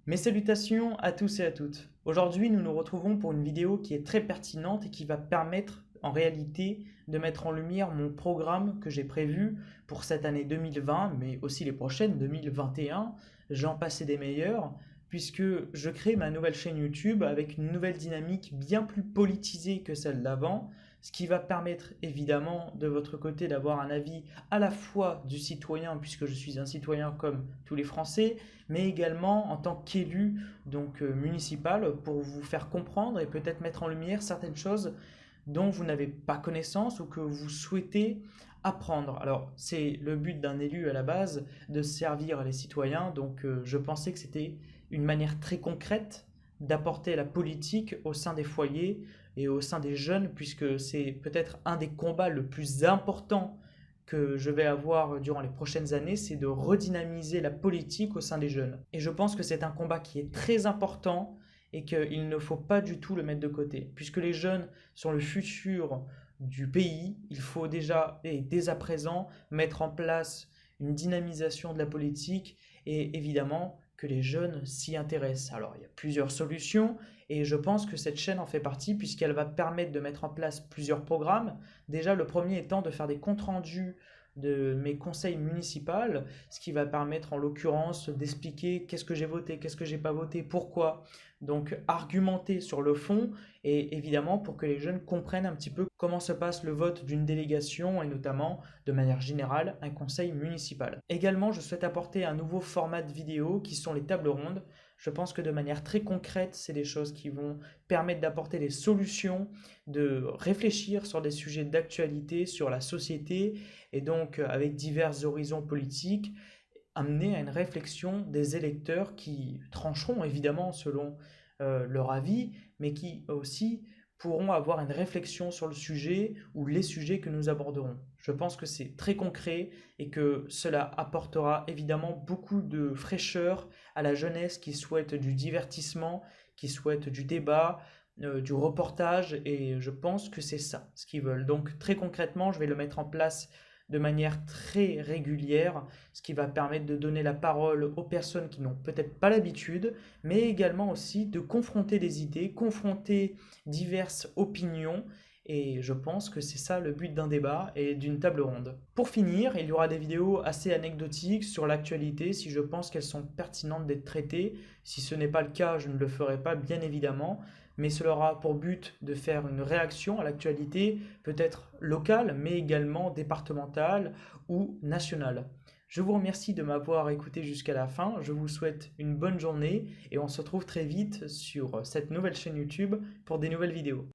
Mes salutations à tous et à toutes. Aujourd'hui, nous nous retrouvons pour une vidéo qui est très pertinente et qui va permettre en réalité de mettre en lumière mon programme que j'ai prévu pour cette année 2020, mais aussi les prochaines 2021. J'en passe et des meilleurs, puisque je crée ma nouvelle chaîne YouTube avec une nouvelle dynamique bien plus politisée que celle d'avant, ce qui va permettre évidemment de votre côté d'avoir un avis à la fois du citoyen, puisque je suis un citoyen comme tous les Français, mais également en tant qu'élu municipal pour vous faire comprendre et peut-être mettre en lumière certaines choses dont vous n'avez pas connaissance ou que vous souhaitez apprendre. Alors, c'est le but d'un élu à la base de servir les citoyens, je pensais que c'était une manière très concrète d'apporter la politique au sein des foyers et au sein des jeunes, puisque c'est peut-être un des combats le plus important que je vais avoir durant les prochaines années, c'est de redynamiser la politique au sein des jeunes. Et je pense que c'est un combat qui est très important et qu'il ne faut pas du tout le mettre de côté. Puisque les jeunes sont le futur du pays, il faut déjà et dès à présent mettre en place une dynamisation de la politique et évidemment que les jeunes s'y intéressent. Alors il y a plusieurs solutions et je pense que cette chaîne en fait partie puisqu'elle va permettre de mettre en place plusieurs programmes. Déjà le premier étant de faire des comptes rendus de mes conseils municipaux, ce qui va permettre en l'occurrence d'expliquer qu'est-ce que j'ai voté, qu'est-ce que j'ai pas voté, pourquoi. Donc argumenter sur le fond et évidemment pour que les jeunes comprennent un petit peu comment se passe le vote d'une délégation et notamment de manière générale un conseil municipal. Également, je souhaite apporter un nouveau format de vidéo qui sont les tables rondes. Je pense que de manière très concrète, c'est des choses qui vont permettre d'apporter des solutions, de réfléchir sur des sujets d'actualité, sur la société et donc avec divers horizons politiques amener à une réflexion des électeurs qui trancheront évidemment selon leur avis, mais qui aussi pourront avoir une réflexion sur le sujet ou les sujets que nous aborderons. Je pense que c'est très concret et que cela apportera évidemment beaucoup de fraîcheur à la jeunesse qui souhaite du divertissement, qui souhaite du débat, du reportage, et je pense que c'est ça ce qu'ils veulent. Donc très concrètement, je vais le mettre en place de manière très régulière, ce qui va permettre de donner la parole aux personnes qui n'ont peut-être pas l'habitude, mais également aussi de confronter des idées, confronter diverses opinions, et je pense que c'est ça le but d'un débat et d'une table ronde. Pour finir, il y aura des vidéos assez anecdotiques sur l'actualité si je pense qu'elles sont pertinentes d'être traitées. Si ce n'est pas le cas, je ne le ferai pas bien évidemment, mais cela aura pour but de faire une réaction à l'actualité, peut-être locale, mais également départementale ou nationale. Je vous remercie de m'avoir écouté jusqu'à la fin, je vous souhaite une bonne journée et on se retrouve très vite sur cette nouvelle chaîne YouTube pour des nouvelles vidéos.